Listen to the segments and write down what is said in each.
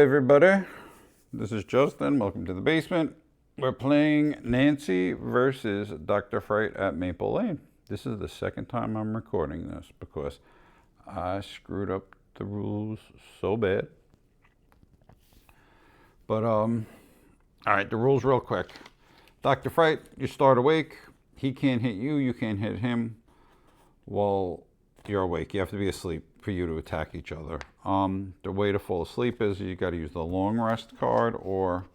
everybody. This is Justin. Welcome to the basement. We're playing Nancy versus Dr. Fright at Maple Lane. This is the second time I'm recording this because I screwed up the rules so bad. But, all right, the rules real quick. Dr. Fright, you start awake. He can't hit you. You can't hit him while you're awake. You have to be asleep for you to attack each other. The way to fall asleep is you got to use the long rest card or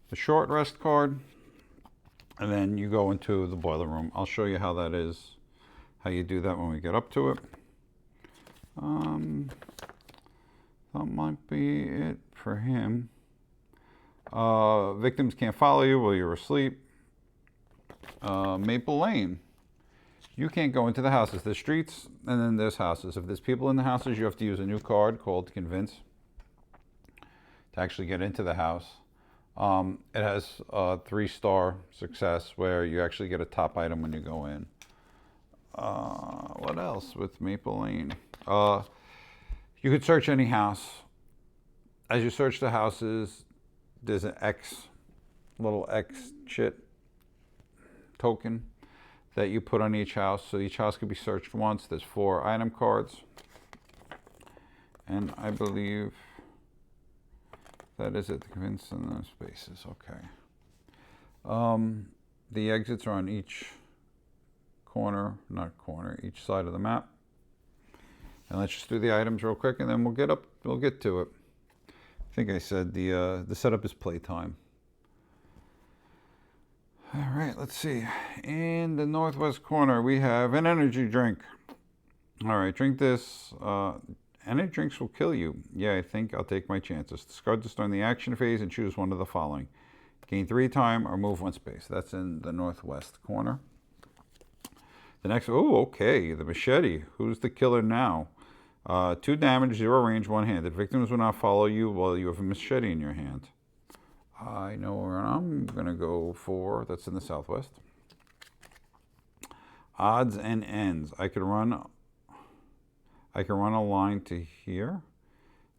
the short rest card, and then you go into the boiler room. I'll show you how that is, how you do that when we get up to it. That might be it for him. Victims can't follow you while you're asleep. Maple Lane. You can't go into the houses. There's streets, and then there's houses. If there's people in the houses, you have to use a new card called Convince to actually get into the house. It has a 3-star success where you actually get a top item when you go in. What else with Maple Lane? You could search any house. As you search the houses, there's an X, little X shit token that you put on each house. So each house can be searched once. There's 4 item cards. And I believe that is it. Convince in those spaces. Okay. The exits are on each corner, each side of the map. And let's just do the items real quick and then we'll get to it. I think I said the setup is playtime. All right, let's see. In the northwest corner, we have an energy drink. All right, drink this. Energy drinks will kill you. Yeah, I think I'll take my chances. Discard this during the action phase and choose one of the following. Gain 3 time or move 1 space. That's in the northwest corner. The next, oh, okay, the machete. Who's the killer now? 2 damage, 0 range, 1-handed. Victims will not follow you while you have a machete in your hand. I know where I'm going to go for. That's in the southwest. Odds and ends. I can run a line to here.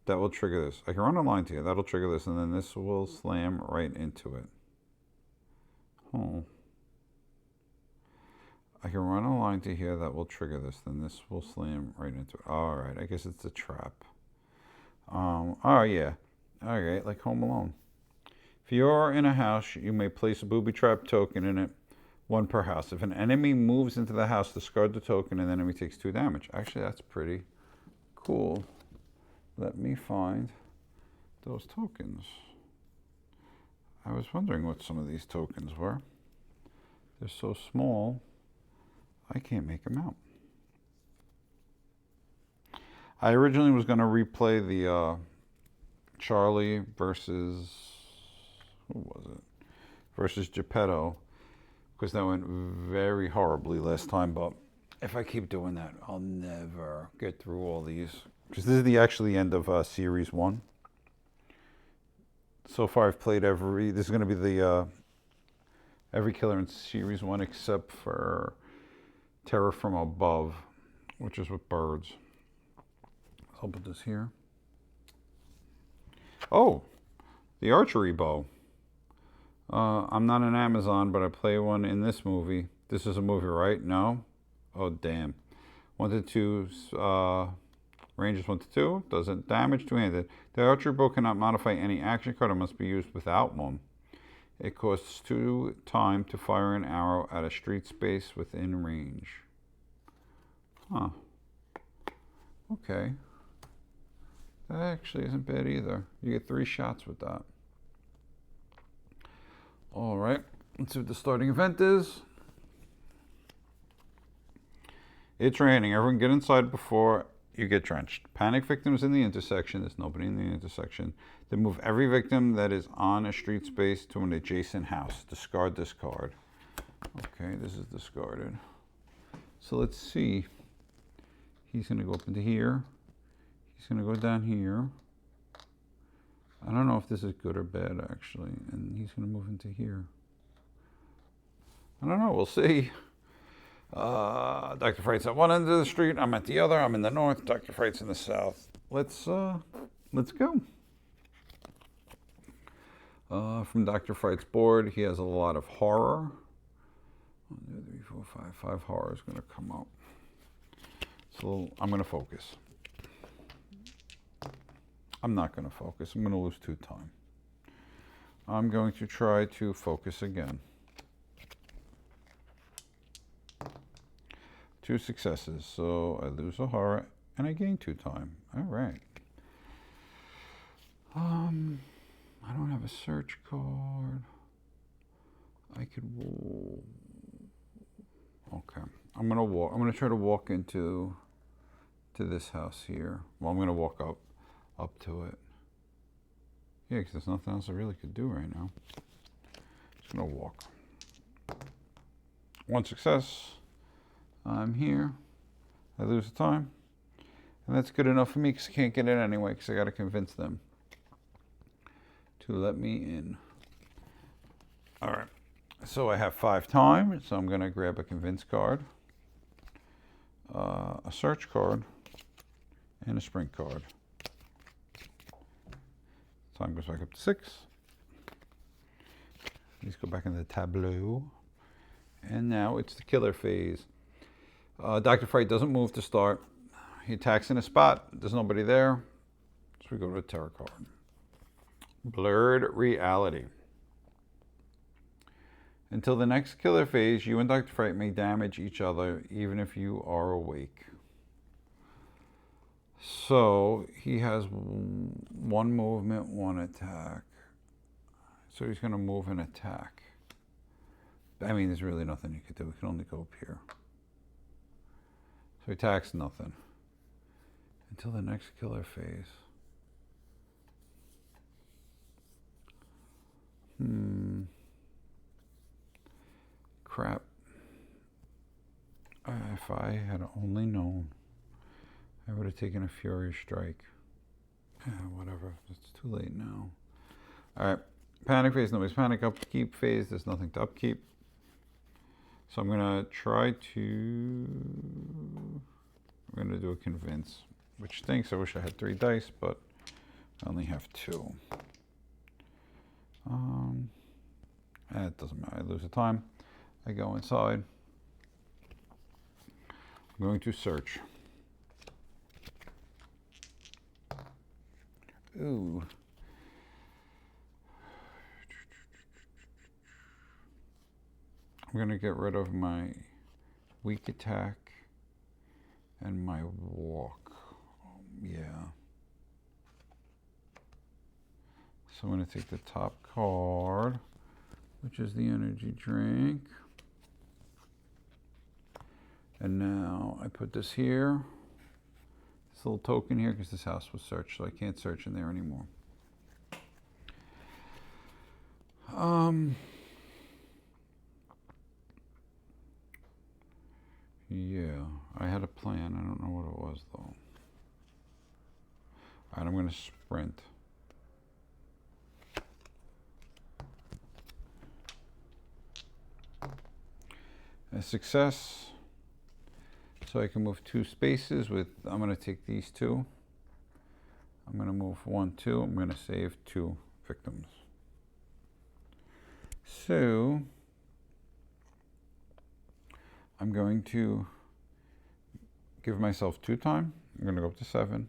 That will trigger this. I can run a line to here. That'll trigger this, and then this will slam right into it. Oh. I can run a line to here. That will trigger this. Then this will slam right into it. All right. I guess it's a trap. Oh, yeah. All right. Like Home Alone. If you're in a house, you may place a booby trap token in it, 1 per house. If an enemy moves into the house, discard the token and the enemy takes 2 damage. Actually, that's pretty cool. Let me find those tokens. I was wondering what some of these tokens were. They're so small, I can't make them out. I originally was going to replay the Charlie versus... who was it? Versus Geppetto, because that went very horribly last time. But if I keep doing that, I'll never get through all these. Because this is the end of Series 1. So far, I've played every. This is going to be the every killer in Series 1 except for Terror from Above, which is with birds. I'll put this here. Oh, the archery bow. I'm not an Amazon, but I play one in this movie. This is a movie, right? No? Oh, damn. 1 to 2, range is 1 to 2. Doesn't damage, 2-handed. The archery bow cannot modify any action card and must be used without one. It costs 2 time to fire an arrow at a street space within range. Huh. Okay. That actually isn't bad either. You get 3 shots with that. All right, let's see what the starting event is. It's raining. Everyone get inside before you get drenched. Panic victims in the intersection. There's nobody in the intersection. Then move every victim that is on a street space to an adjacent house. Discard this card. Okay, this is discarded. So let's see. He's going to go up into here. He's going to go down here. I don't know if this is good or bad, actually. And he's going to move into here. I don't know. We'll see. Dr. Fright's at one end of the street. I'm at the other. I'm in the north. Dr. Fright's in the south. Let's go. From Dr. Fright's board, he has a lot of horror. 1, 2, 3, 4, 5. 5 horror is going to come up. So I'm going to focus. I'm not going to focus. I'm going to lose 2 time. I'm going to try to focus again. 2 successes. So I lose a horror and I gain 2 time. All right. I don't have a search card. I could. Okay. I'm gonna walk. I'm gonna try to walk into this house here. Well, I'm gonna walk up to it. Yeah, because there's nothing else I really could do right now. Just gonna walk. 1 success. I'm here. I lose the time. And that's good enough for me because I can't get in anyway because I got to convince them to let me in. All right. So I have 5 time. So I'm going to grab a convince card, a search card, and a sprint card. Time goes back up to 6. These go back in the tableau. And now it's the killer phase. Dr. Fright doesn't move to start. He attacks in a spot. There's nobody there. So we go to the terror card. Blurred reality. Until the next killer phase, you and Dr. Fright may damage each other even if you are awake. So he has 1 movement, 1 attack. So he's going to move and attack. I mean, there's really nothing you could do. We can only go up here. So he attacks nothing. Until the next killer phase. Crap. If I had only known, I would have taken a furious strike. Whatever. It's too late now. All right. Panic phase. Nobody's panic. Upkeep phase. There's nothing to upkeep. So I'm going to try to... I'm going to do a convince, which stinks. I wish I had 3 dice, but I only have 2. It doesn't matter. I lose the time. I go inside. I'm going to search. Ooh. I'm going to get rid of my weak attack and my walk. Yeah. So I'm going to take the top card, which is the energy drink. And now I put this here. This little token here because this house was searched, so I can't search in there anymore. Yeah, I had a plan. I don't know what it was, though. All right, I'm going to sprint. A success. So I can move 2 spaces with, I'm going to take these 2. I'm going to move 1, 2. I'm going to save 2 victims. So I'm going to give myself 2 time. I'm going to go up to 7.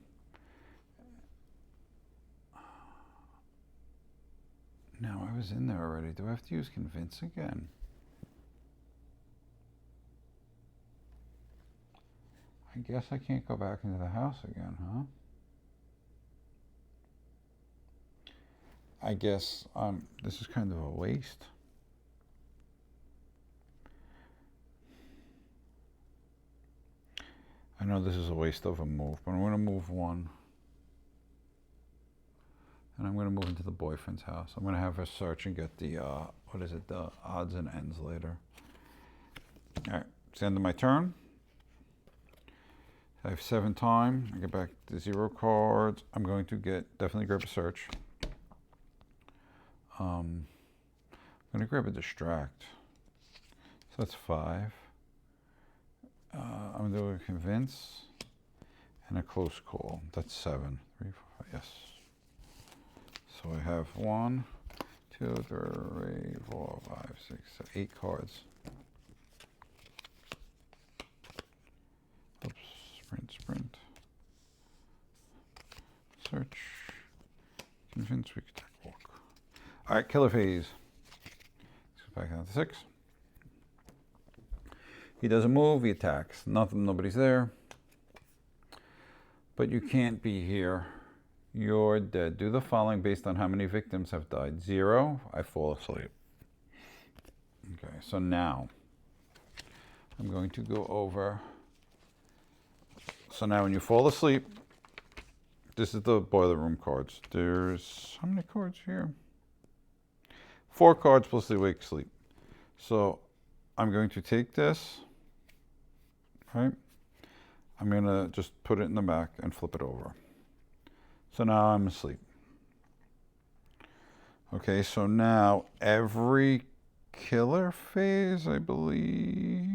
No, I was in there already. Do I have to use convince again? I guess I can't go back into the house again, huh? I guess this is kind of a waste. I know this is a waste of a move, but I'm going to move 1. And I'm going to move into the boyfriend's house. I'm going to have her search and get the, the odds and ends later. All right, it's the end of my turn. I have 7 time. I get back to 0 cards. I'm going to definitely grab a search. I'm going to grab a distract. So that's 5. I'm going to do a convince and a close call. That's 7. 3, 4, 5. Yes. So I have 1, 2, 3, 4, 5, 6, 7, 8 cards. Oops, sprint. Search. Convince, weak attack, walk. All right, killer phase. Let's go back down to 6. He doesn't move, he attacks. Nobody's there. But you can't be here. You're dead. Do the following based on how many victims have died. 0, I fall asleep. Okay, so now I'm going to go over. So now when you fall asleep, this is the boiler room cards. There's, how many cards here? 4 cards plus the wake sleep. So I'm going to take this, right? I'm going to just put it in the back and flip it over. So now I'm asleep. Okay, so now every killer phase, I believe.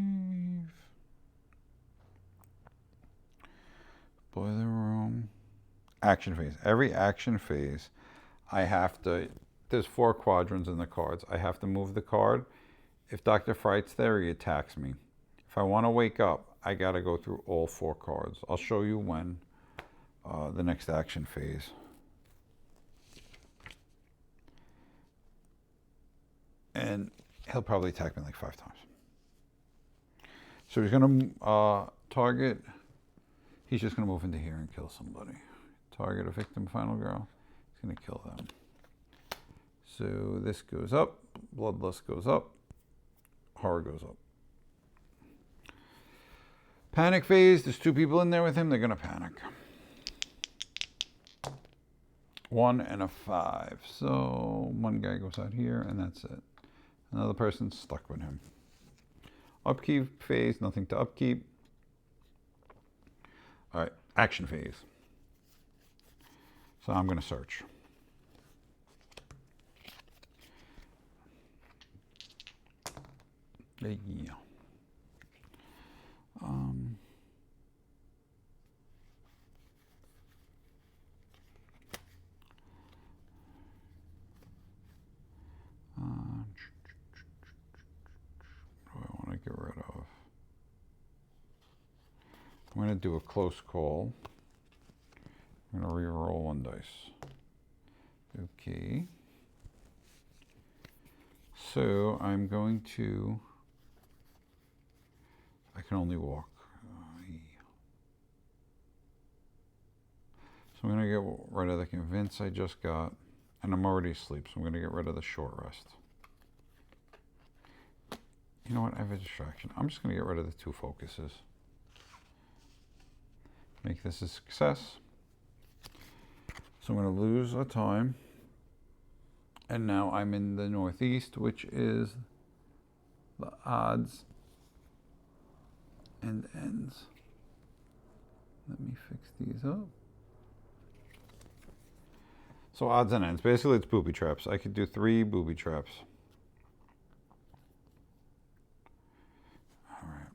Boiler room. Action phase. Every action phase, I have to, there's 4 quadrants in the cards. I have to move the card. If Dr. Fright's there, he attacks me. If I want to wake up, I got to go through all 4 cards. I'll show you when the next action phase. And he'll probably attack me like 5 times. So he's going to target, he's just going to move into here and kill somebody. Target a victim, final girl. He's going to kill them. So this goes up, bloodlust goes up, horror goes up. Panic phase, there's 2 people in there with him, they're going to panic. 1 and a 5. So one guy goes out here and that's it. Another person's stuck with him. Upkeep phase, nothing to upkeep. All right, action phase. So I'm going to search. Yeah. What do I want to get rid of? I'm going to do a close call. I'm going to re-roll 1 dice. Okay. So I'm going to, I can only walk. So I'm going to get rid of the convince I just got, and I'm already asleep, so I'm going to get rid of the short rest. You know what, I have a distraction. I'm just going to get rid of the 2 focuses. Make this a success. So I'm going to lose a time. And now I'm in the northeast, which is the odds and ends. Let me fix these up. So odds and ends. Basically, it's booby traps. I could do 3 booby traps. All right.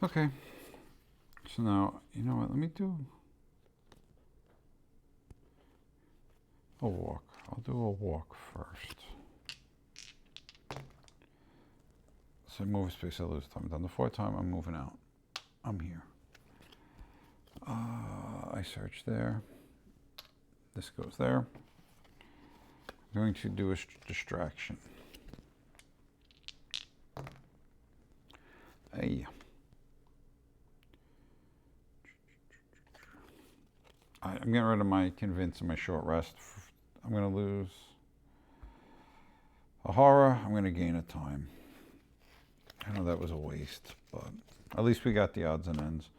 Okay. So now, you know what? Let me do a walk. I'll do a walk first. So move space, I lose time. Down the 4th time, I'm moving out. I'm here. I search there. This goes there. I'm going to do a distraction. Hey. I'm getting rid of my convince and my short rest. I'm going to lose a horror. I'm going to gain a time. I know that was a waste, but at least we got the odds and ends.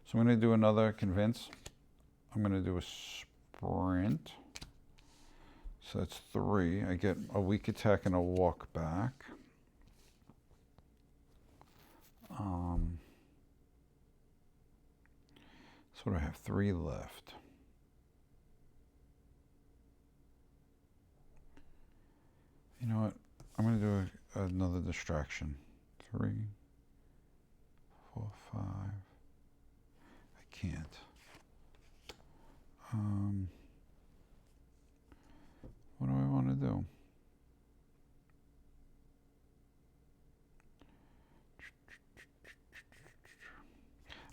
So I'm going to do another convince. I'm going to do a sprint. So that's 3. I get a weak attack and a walk back. So I have 3 left. You know what? I'm going to do another distraction. 3, 4, 5. I can't. What do I want to do?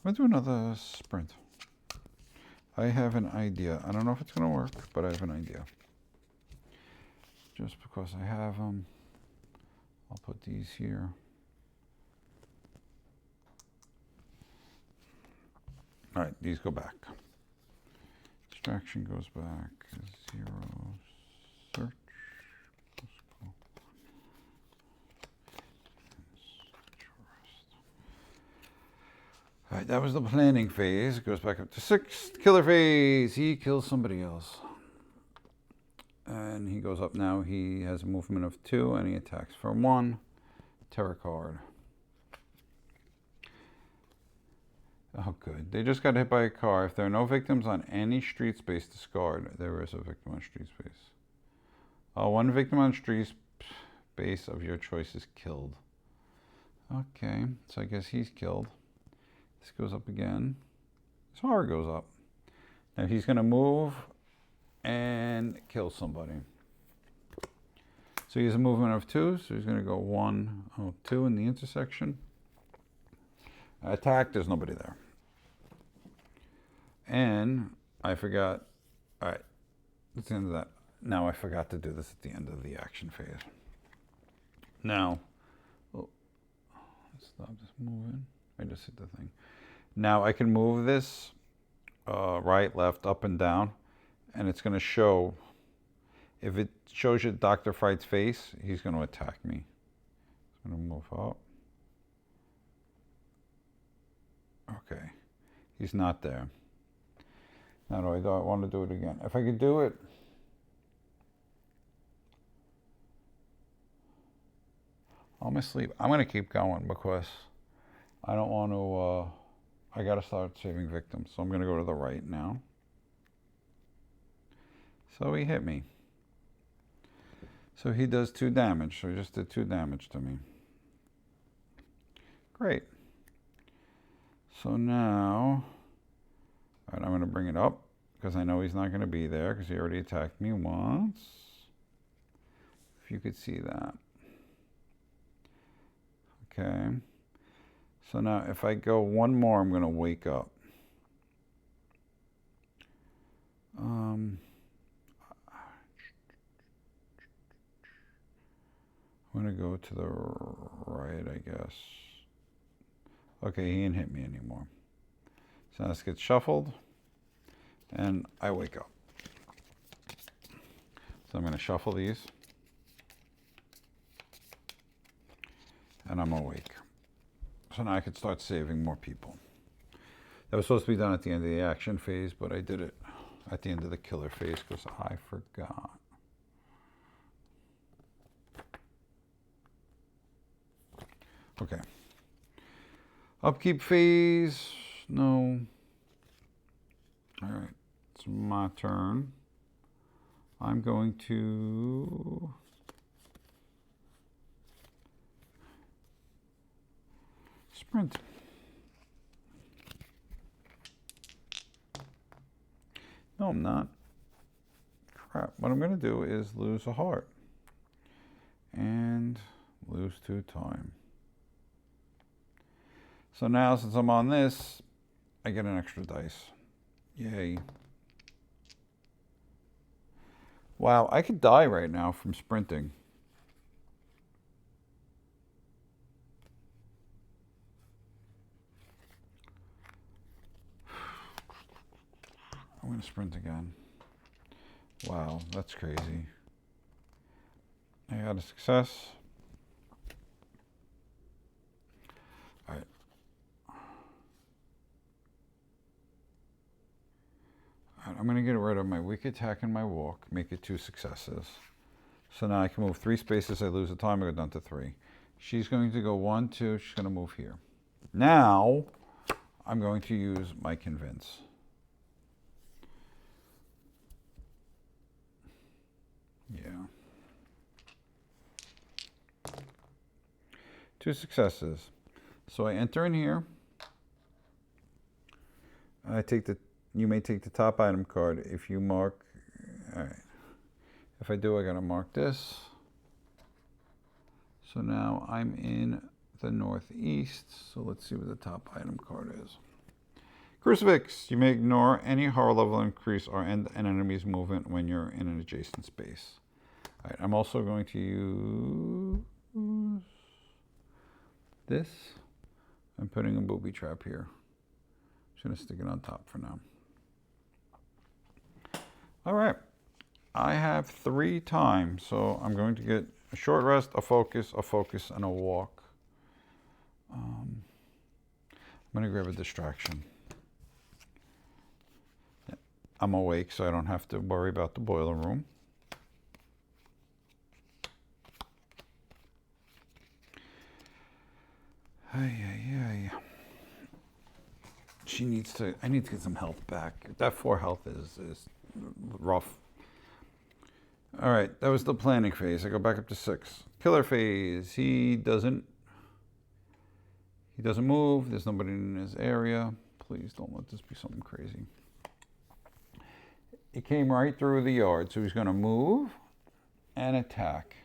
I'm going to do another sprint. I have an idea. I don't know if it's going to work, but I have an idea. Just because I have them, I'll put these here. All right, these go back. Distraction goes back. 0. Search. All right, that was the planning phase. It goes back up to 6. Killer phase. He kills somebody else. And he goes up now. He has a movement of 2, and he attacks for 1. Terror card. Oh, good. They just got hit by a car. If there are no victims on any street space, discard. There is a victim on street space. One victim on street space of your choice is killed. Okay, so I guess he's killed. This goes up again. His horror goes up. Now he's going to move and kill somebody. So he has a movement of 2, so he's going to go 1, 2 in the intersection. Attack, there's nobody there. And I forgot, all right, that's the end of that. Now I forgot to do this at the end of the action phase. Now, let's stop this moving. I just hit the thing. Now I can move this right, left, up, and down, and it's going to show, if it shows you Dr. Fright's face, he's going to attack me. It's going to move up. Okay, he's not there. Now do I want to do it again? If I could do it, I'm asleep. I'm going to keep going because I don't want to, I got to start saving victims. So I'm going to go to the right now. So he hit me. So he does 2 damage. So he just did 2 damage to me. Great. So now, all right, I'm going to bring it up because I know he's not going to be there because he already attacked me once. If you could see that. Okay. So now if I go 1 more, I'm going to wake up. I'm going to go to the right, I guess. Okay, he didn't hit me anymore. So this gets shuffled, and I wake up. So I'm going to shuffle these, and I'm awake. So now I could start saving more people. That was supposed to be done at the end of the action phase, but I did it at the end of the killer phase because I forgot. Okay. Upkeep phase, no. All right, it's my turn. I'm going to sprint. No, I'm not. Crap. What I'm going to do is lose a heart and lose 2 time. So now, since I'm on this, I get an extra dice. Yay. Wow, I could die right now from sprinting. I'm going to sprint again. Wow, that's crazy. I got a success. All right. I'm going to get rid of my weak attack and my walk, make it 2 successes. So now I can move 3 spaces, I lose a time, I go down to 3. She's going to go 1, 2, she's going to move here. Now, I'm going to use my convince. Yeah. 2 successes. So I enter in here. I take the you may take the top item card. If you mark, all right. If I do, I gotta mark this. So now I'm in the northeast. So let's see what the top item card is. Crucifix. You may ignore any horror level increase or end an enemy's movement when you're in an adjacent space. All right, I'm also going to use this. I'm putting a booby trap here. I'm just gonna stick it on top for now. All right, I have 3 times, so I'm going to get a short rest, a focus, and a walk. I'm gonna grab a distraction. I'm awake, so I don't have to worry about the boiler room. Ay. She needs to, I need to get some health back. That 4 health is rough. All right, that was the planning phase. I go back up to 6. Killer phase. He doesn't move. There's nobody in his area. Please don't let this be something crazy. He came right through the yard, so he's going to move and attack.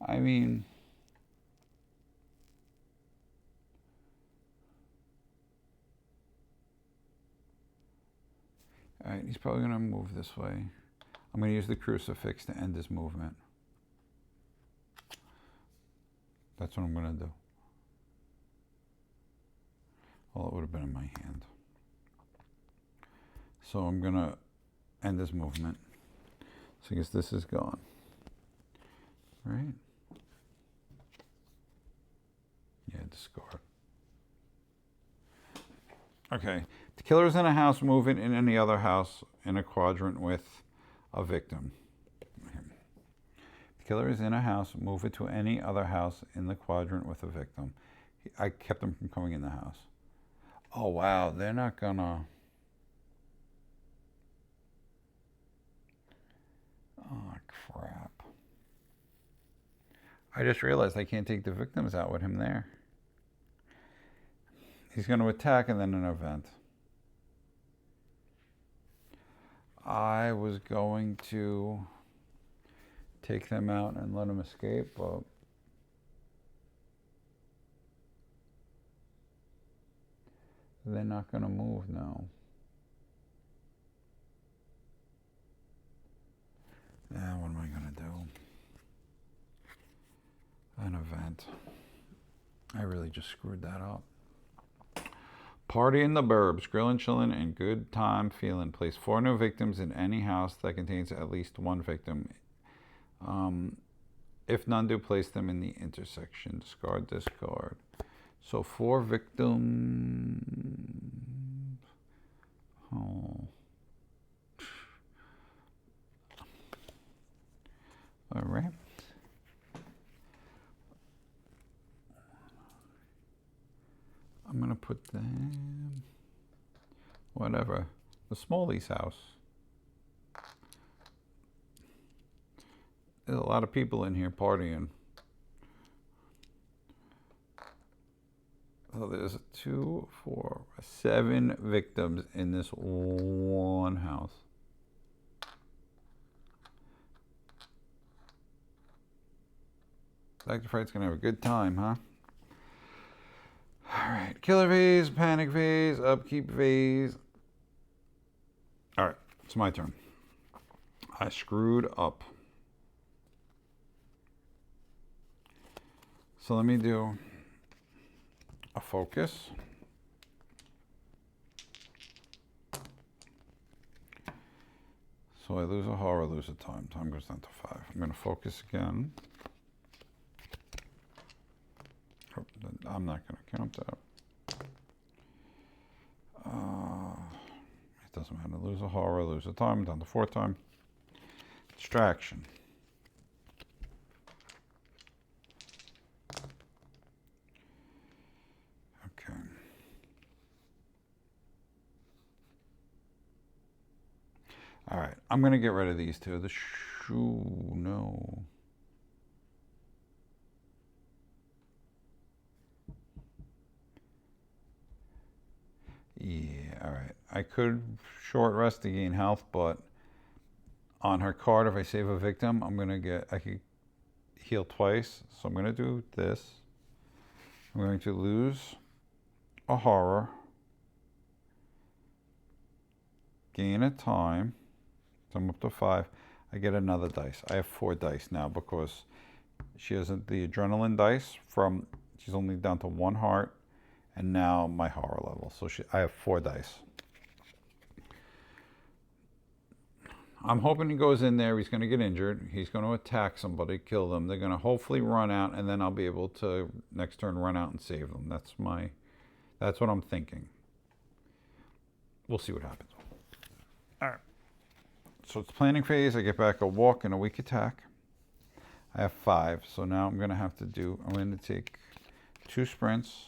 I mean, all right, he's probably going to move this way. I'm going to use the crucifix to end his movement. That's what I'm going to do. Well, it would have been in my hand. So I'm going to end his movement. So I guess this is gone. Right? Yeah, discard. Okay. The killer is in a house, move it in any other house in a quadrant with a victim. The killer is in a house, move it to any other house in the quadrant with a victim. I kept him from coming in the house. Oh, wow. They're not gonna... Oh, crap. I just realized I can't take the victims out with him there. He's going to attack and then an event. I was going to take them out and let them escape, but they're not going to move now. Now, what am I going to do? An event. I really just screwed that up. Party in the burbs, grillin', chillin', and good time feeling. Place 4 new victims in any house that contains at least 1 victim. If none do, place them in the intersection. Discard this card. So 4 victims. Oh. All right. I'm going to put them, whatever, the Smallies house. There's a lot of people in here partying. So there's 2, 4, 7 victims in this one house. Dr. Fright's going to have a good time, huh? All right, killer phase, panic phase, upkeep phase. All right, it's my turn. I screwed up. So let me do a focus. So I lose a horror, lose a time. Time goes down to 5. I'm going to focus again. I'm not going to count that. It doesn't matter. Lose a horror, lose a time, down to 4 time. Distraction. Okay. All right. I'm going to get rid of these 2. The shoe, no. I could short rest to gain health, but on her card, if I save a victim, I could heal twice. So I'm gonna do this. I'm going to lose a horror, gain a time, so I'm up to 5. I get another dice. I have 4 dice now because she has the adrenaline dice from, she's only down to 1 heart, and now my horror level. So I have 4 dice. I'm hoping he goes in there, he's going to get injured, he's going to attack somebody, kill them, they're going to hopefully run out, and then I'll be able to, next turn, run out and save them. That's what I'm thinking. We'll see what happens. Alright. So it's planning phase, I get back a walk and a weak attack. I have 5, so now I'm going to take 2 sprints.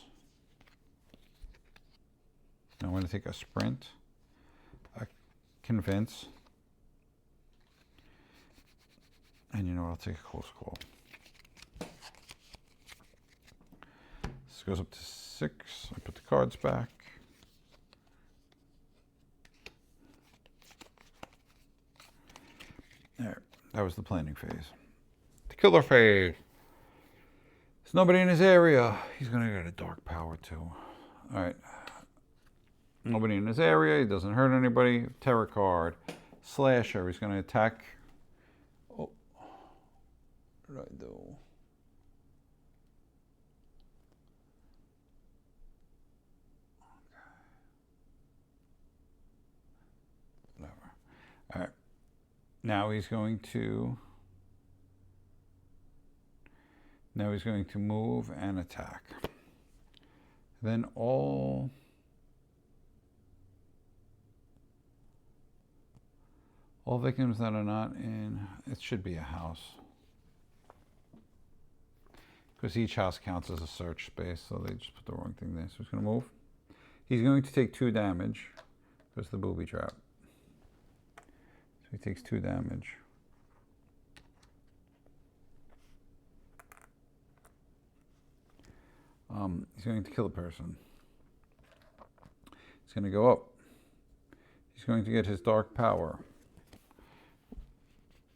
I'm going to take a sprint, a convince, and you know what, I'll take a close call. This goes up to 6. I put the cards back. There, that was the planning phase. The killer phase. There's nobody in his area. He's going to get a dark power too. Alright. Nobody in his area. He doesn't hurt anybody. Terror card. Slasher. He's going to attack. Oh. What did I do? Okay. Whatever. All right. Now he's going to move and attack. Then all victims that are not in, it should be a house. Because each house counts as a search space, so they just put the wrong thing there. So he's going to move. He's going to take 2 damage. There's the booby trap. So he takes 2 damage. He's going to kill a person. He's going to go up. He's going to get his dark power,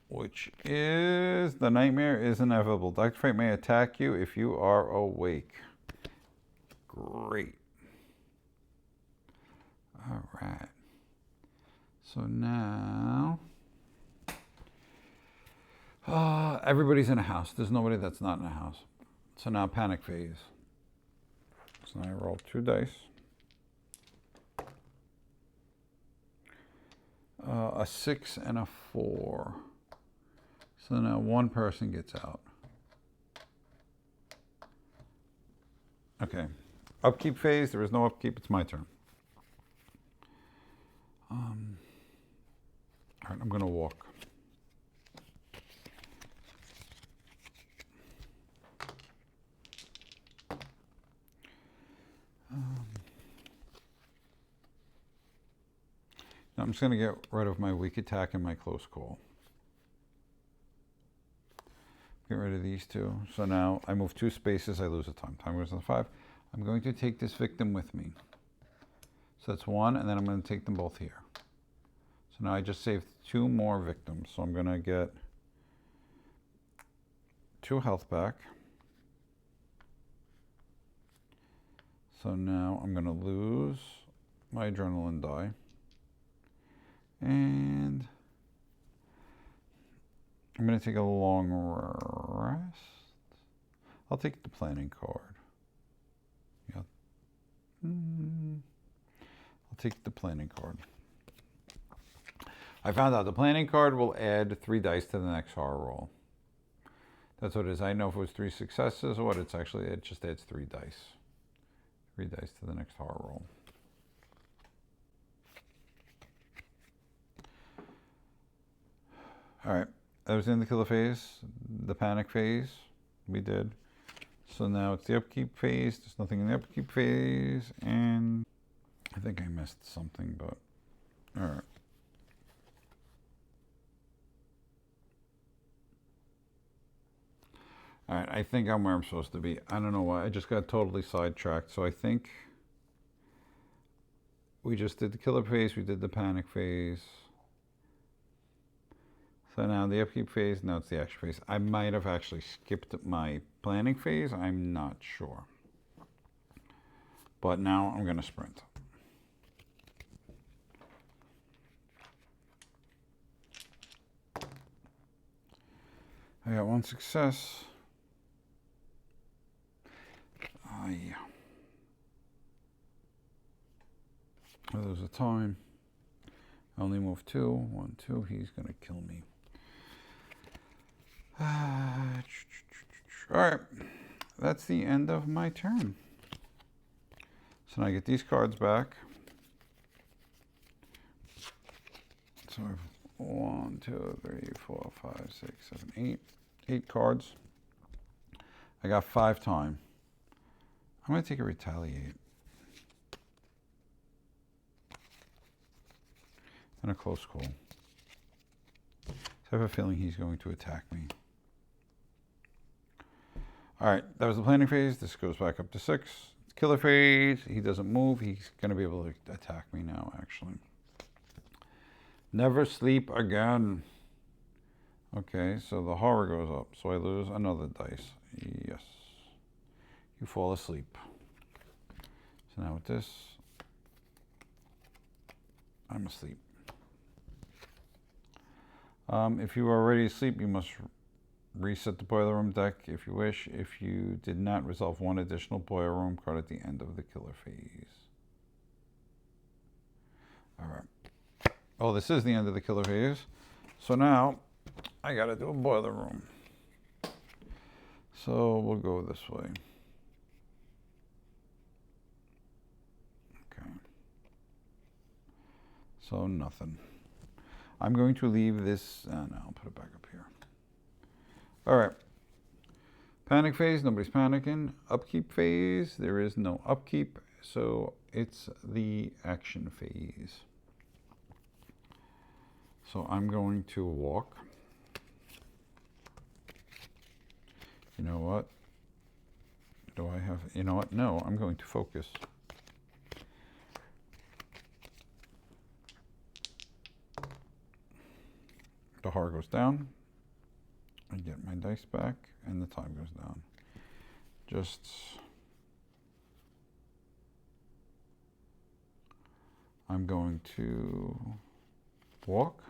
which is the nightmare is inevitable. Dr. Fright may attack you if you are awake. Great. All right. So now, everybody's in a house. There's nobody that's not in a house. So now panic phase. So now I roll 2 dice. A 6 and a 4. So now 1 person gets out. Okay. Upkeep phase. There is no upkeep. It's my turn. All right, I'm going to walk. Now I'm just going to get rid of my weak attack and my close call. Get rid of these 2. So now I move 2 spaces, I lose a time. Time goes to 5. I'm going to take this victim with me. So that's 1, and then I'm going to take them both here. So now I just saved 2 more victims. So I'm going to get 2 health back. So now I'm going to lose my adrenaline die. And I'm going to take a long rest. I'll take the planning card. Yeah. I'll take the planning card. I found out the planning card will add 3 dice to the next horror roll. That's what it is. I know if it was 3 successes or what. It's actually, it just adds 3 dice. 3 dice to the next horror roll. All right, that was in the killer phase, the panic phase, we did. So now it's the upkeep phase, there's nothing in the upkeep phase, and I think I missed something, but all right. All right, I think I'm where I'm supposed to be. I don't know why, I just got totally sidetracked, so I think we just did the killer phase, we did the panic phase. So now the upkeep phase, now it's the action phase. I might have actually skipped my planning phase, I'm not sure. But now I'm going to sprint. I got one success. Yeah. Oh, there's a time. I only move 2. 1, 2. He's going to kill me. Alright. That's the end of my turn. So now I get these cards back. So I have 1, 2, 3, 4, 5, 6, 7, 8. 8 cards. I got 5 time. I'm going to take a retaliate. And a close call. So I have a feeling he's going to attack me. Alright, that was the planning phase. This goes back up to 6. It's killer phase. He doesn't move. He's going to be able to attack me now, actually. Never sleep again. Okay, so the horror goes up. So I lose another dice. Yes. You fall asleep. So now with this, I'm asleep. If you are already asleep, you must reset the boiler room deck if you wish. If you did not, resolve 1 additional boiler room card at the end of the killer phase. Alright. Oh, this is the end of the killer phase. So now, I gotta do a boiler room. So we'll go this way. Okay. So nothing. I'm going to leave this, no, I'll put it back up here. All right. Panic phase, nobody's panicking. Upkeep phase, there is no upkeep, so it's the action phase. So I'm going to walk. You know what? Do I have, you know what? No, I'm going to focus. The horror goes down. I get my dice back, and the time goes down. Just I'm going to walk.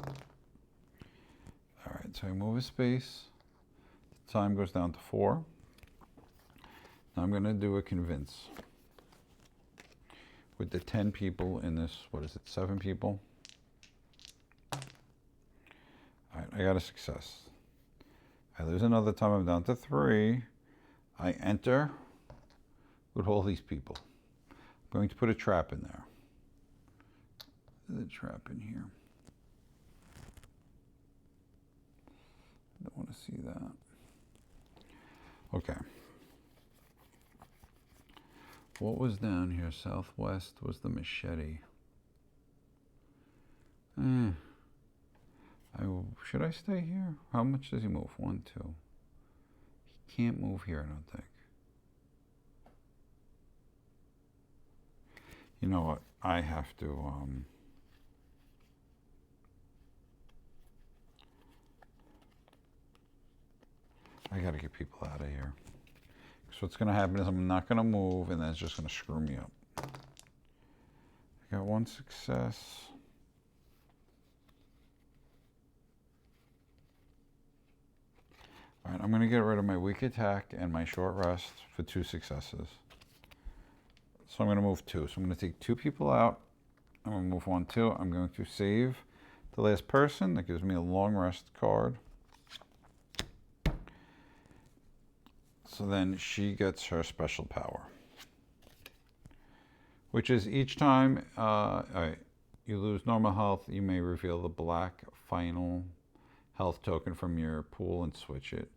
All right, so I move a space. The time goes down to 4. Now I'm going to do a convince. With the 10 people in this, what is it, 7 people? All right, I got a success. I lose another time, I'm down to 3. I enter with all these people. I'm going to put a trap in there. There's a trap in here. I don't want to see that. Okay. What was down here? Southwest was the machete. Should I stay here? How much does he move? 1, 2. He can't move here, I don't think. You know what? I have to, I gotta get people out of here. So what's gonna happen is I'm not gonna move, and then it's just gonna screw me up. I got 1 success. All right, I'm gonna get rid of my weak attack and my short rest for 2 successes. So I'm gonna move 2. So I'm gonna take 2 people out. I'm gonna move 1, 2. I'm going to save the last person. That gives me a long rest card. So then she gets her special power, which is each time you lose normal health, you may reveal the black final health token from your pool and switch it.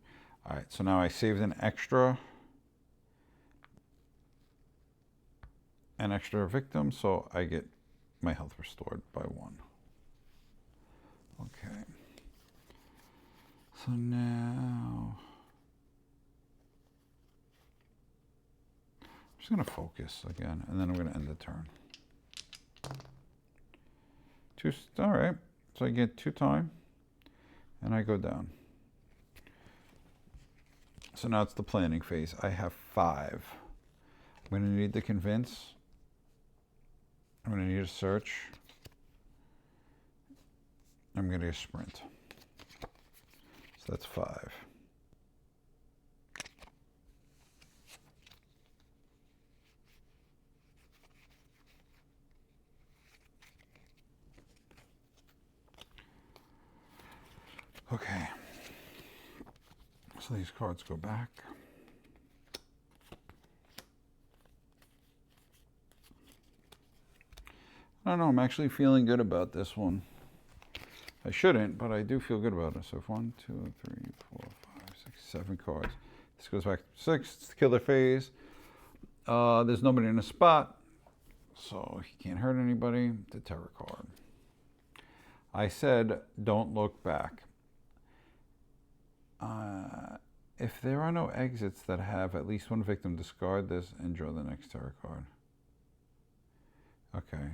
All right, so now I saved an extra victim, so I get my health restored by 1. Okay. So now just going to focus again, and then I'm going to end the turn. All right, so I get 2 time, and I go down. So now it's the planning phase. I have 5. I'm going to need to convince. I'm going to need a search. I'm going to get a sprint. So that's 5. Okay. So these cards go back. I don't know, I'm actually feeling good about this one. I shouldn't, but I do feel good about it. So 1, 2, 3, 4, 5, 6, 7 cards. This goes back to 6. It's the killer phase. There's nobody in the spot, so he can't hurt anybody. The terror card. I said, don't look back. If there are no exits that have at least 1 victim, discard this and draw the next terror card. Okay.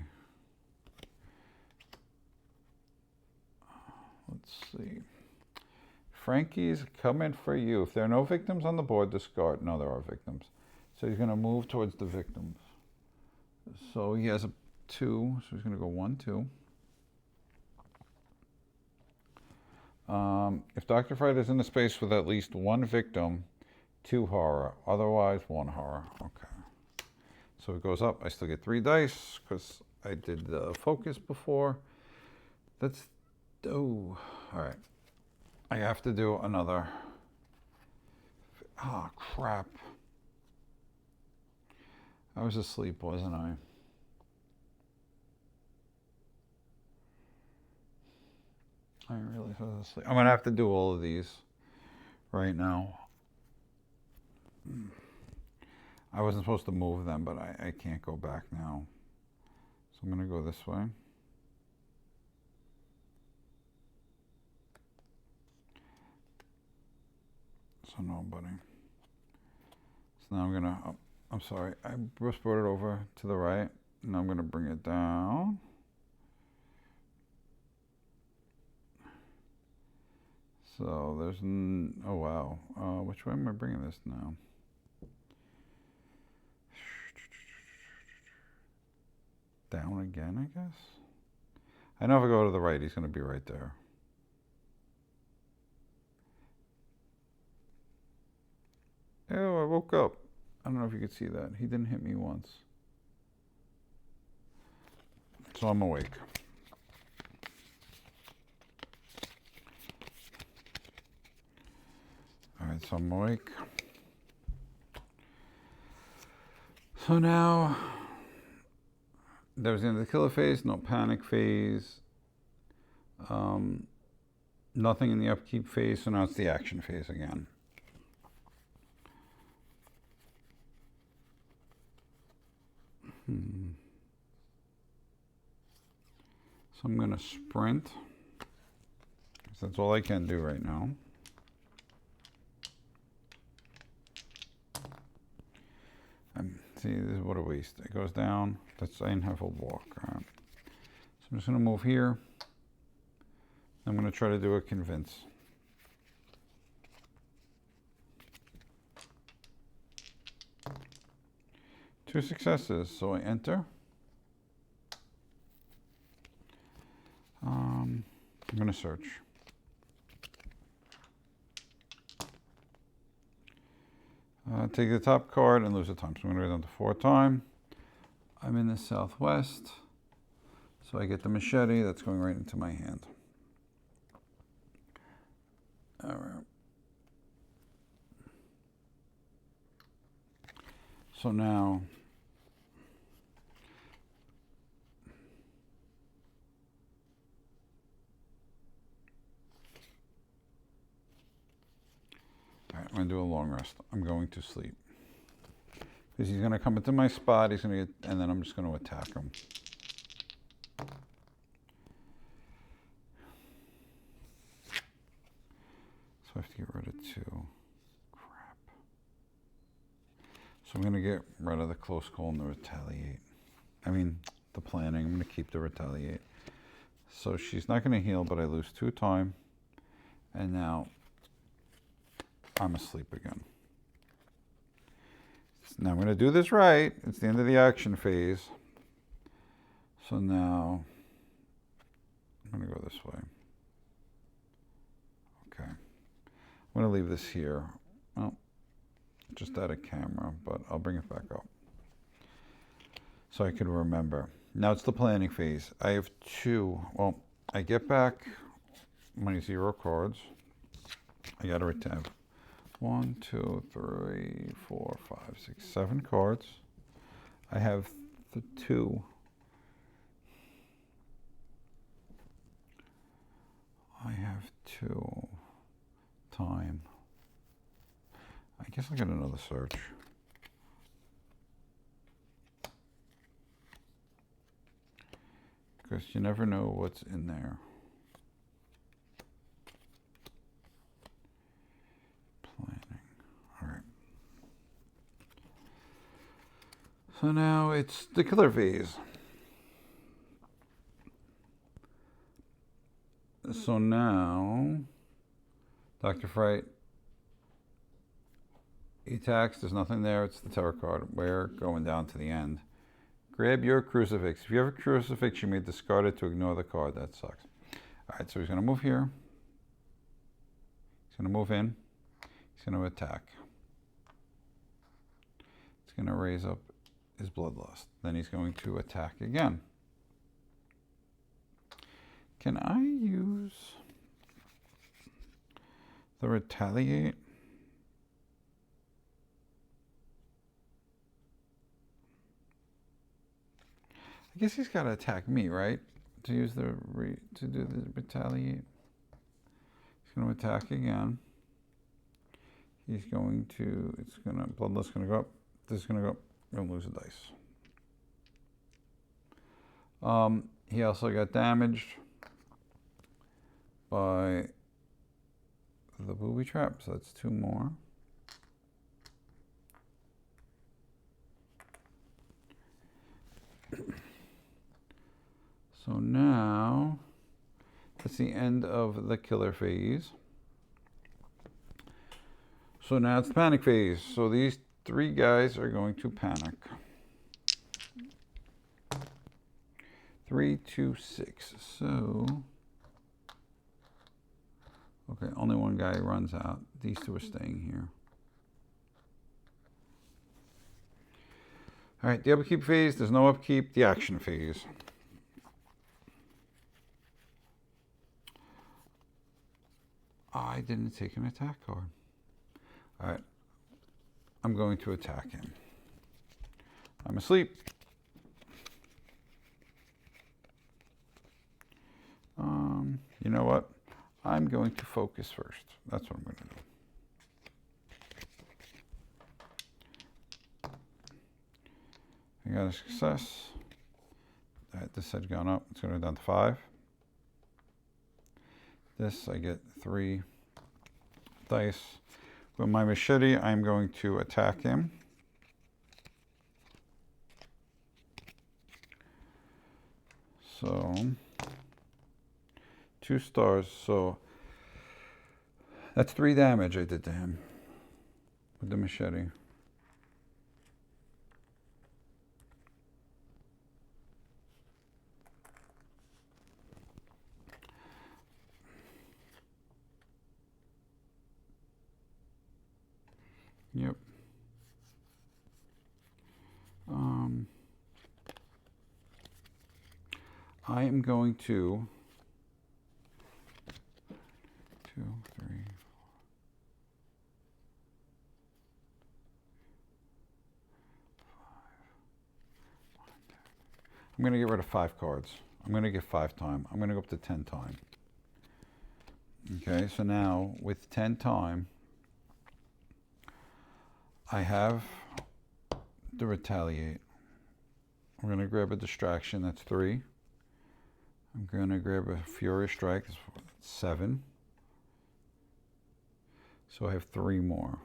Let's see. Frankie's coming for you. If there are no victims on the board, discard. No, there are victims. So he's going to move towards the victims. So he has a 2, so he's going to go 1, 2. If Dr. Fright is in a space with at least 1 victim, 2 horror. Otherwise, 1 horror. Okay. So it goes up. I still get 3 dice because I did the focus before. That's... Oh, all right. I have to do another... Oh, crap. I was asleep, wasn't I? I really was asleep. I'm going to have to do all of these right now. I wasn't supposed to move them, but I can't go back now. So I'm going to go this way. So nobody. So now I'm going to... Oh, I'm sorry. I just brought it over to the right. Now I'm going to bring it down. So there's, oh wow, which way am I bringing this now? Down again, I guess? I know if I go to the right, he's going to be right there. Oh, I woke up. I don't know if you could see that. He didn't hit me once. So I'm awake. All right, so I'm awake. So now, that was the end of the killer phase, no panic phase, nothing in the upkeep phase, so now it's the action phase again. So I'm going to sprint, because that's all I can do right now. See, this is what a waste. It goes down. That's I didn't have a walk. Right. So I'm just going to move here. I'm going to try to do a convince. Two successes. So I enter. I'm going to search. Take the top card and lose a time. So I'm going to go down to 4 time. I'm in the southwest. So I get the machete that's going right into my hand. All right. So now, all right, I'm going to do a long rest. I'm going to sleep. Because he's going to come into my spot, he's going to get, and then I'm just going to attack him. So I have to get rid of 2. Crap. So I'm going to get rid of the close call and the retaliate. I mean, the planning. I'm going to keep the retaliate. So she's not going to heal, but I lose 2 time. And now I'm asleep again. Now I'm going to do this right. It's the end of the action phase. So now I'm going to go this way. Okay. I'm going to leave this here. Well, just out of camera, but I'll bring it back up so I can remember. Now it's the planning phase. I have 2. Well, I get back my 0 cards. I got to retain 1, 2, 3, 4, 5, 6, 7 cards. I have the 2. I have 2 time. I guess I'll get another search. Because you never know what's in there. Planning. All right. So now it's the killer phase. So now, Dr. Fright, he attacks, there's nothing there, it's the terror card. We're going down to the end. Grab your crucifix. If you have a crucifix, you may discard it to ignore the card. That sucks. All right, so he's going to move here. He's going to move in. He's going to attack. He's going to raise up his bloodlust. Then he's going to attack again. Can I use the retaliate? I guess he's got to attack me, right? To use the to do the retaliate. He's going to attack again. He's going to. It's going to. Bloodlust going to go up. This is going to go up. I'm going to lose a dice. He also got damaged by the booby trap, so that's 2 more. So now, that's the end of the killer phase. So now it's the panic phase. So these 3 guys are going to panic. 3, 2, 6. So, okay, only 1 guy runs out. These 2 are staying here. All right, the upkeep phase. There's no upkeep. The action phase. I didn't take an attack card. All right, I'm going to attack him. I'm asleep. You know what? I'm going to focus first. That's what I'm going to do. I got a success. All right, this had gone up. It's going to go down to 5. This, I get 3 dice. With my machete, I'm going to attack him. So, 2 stars. So, that's 3 damage I did to him with the machete. Yep. I am going to 2, 3, 4. I'm going to get rid of 5 cards. I'm going to get 5 time. I'm going to go up to 10 time. Okay, so now with 10 time, I have the retaliate. I'm going to grab a distraction. That's 3. I'm going to grab a furious strike. That's 7. So I have 3 more.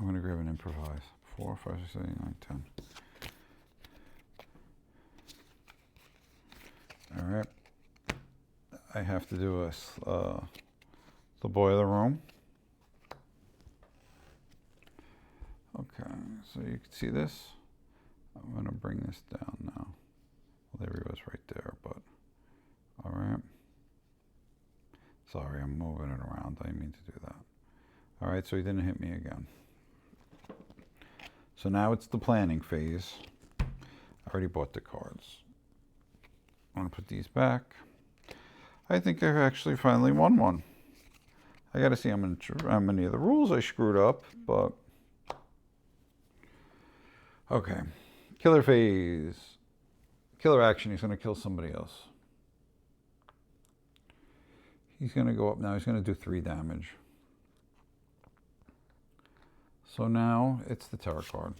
I'm going to grab an improvise. 4, 5, 6, 7, 8, 9, 10. All right. I have to do the boiler room. Okay, so you can see this. I'm going to bring this down now. Well, there he was right there, but all right. Sorry, I'm moving it around. I didn't mean to do that. All right, so he didn't hit me again. So now it's the planning phase. I already bought the cards. I'm going to put these back. I think I've actually finally won one. I got to see how many of the rules I screwed up, but okay. Killer phase. Killer action. He's going to kill somebody else. He's going to go up now. He's going to do 3 damage. So now it's the terror card.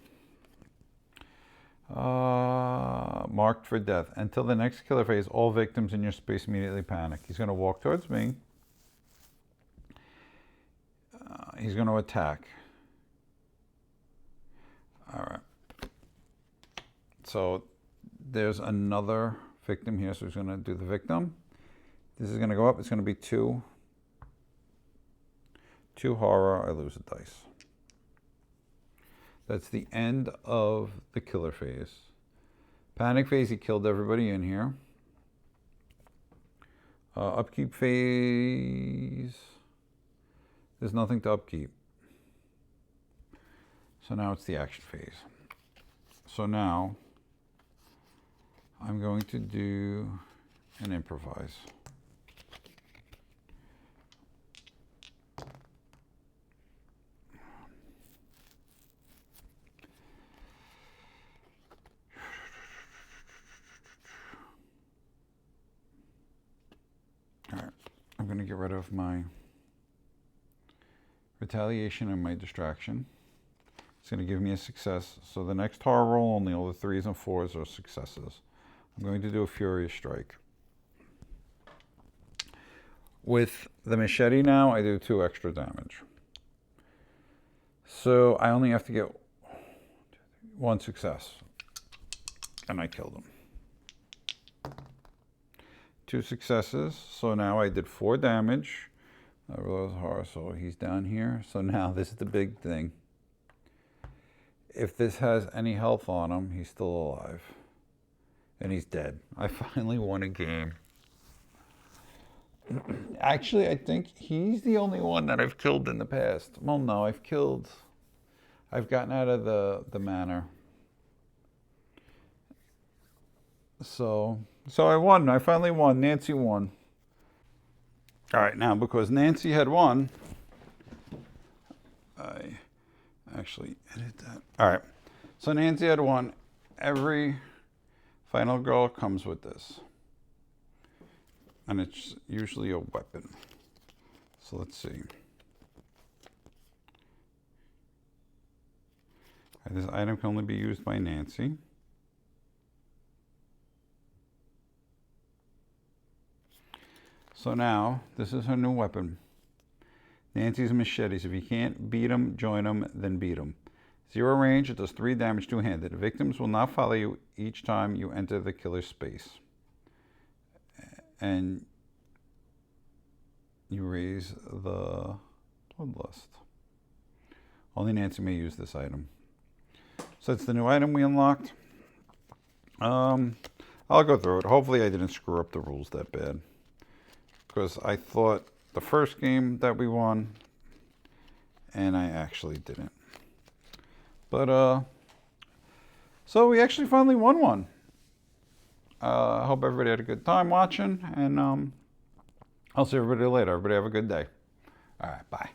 Marked for death. Until the next killer phase, all victims in your space immediately panic. He's going to walk towards me. He's going to attack. All right. So there's another victim here. So he's going to do the victim. This is going to go up. It's going to be 2. 2 horror. I lose a dice. That's the end of the killer phase. Panic phase, he killed everybody in here. Upkeep phase, there's nothing to upkeep. So now it's the action phase. So now I'm going to do an improvise. I'm going to get rid of my retaliation and my distraction. It's going to give me a success. So the next horror roll, only all the 3s and 4s are successes. I'm going to do a Furious Strike. With the machete now, I do 2 extra damage. So I only have to get 1 success. And I killed him. 2 successes. So now I did 4 damage. I realized horror, so he's down here. So now this is the big thing. If this has any health on him, he's still alive. And he's dead. I finally won a game. Actually, I think he's the only one that I've killed in the past. Well, no, I've gotten out of the manor. So I won. I finally won. Nancy won. All right, now because Nancy had won, I actually edit that. All right, so Nancy had won. Every final girl comes with this. And it's usually a weapon. So let's see. This item can only be used by Nancy. So now, this is her new weapon. Nancy's machetes. If you can't beat them, join them, then beat them. 0 range, it does 3 damage two-handed. Victims will not follow you each time you enter the killer's space. And you raise the bloodlust. Only Nancy may use this item. So that's the new item we unlocked. I'll go through it. Hopefully I didn't screw up the rules that bad. Because I thought the first game that we won, and I actually didn't. But, so we actually finally won one. I hope everybody had a good time watching, and I'll see everybody later. Everybody have a good day. All right, bye.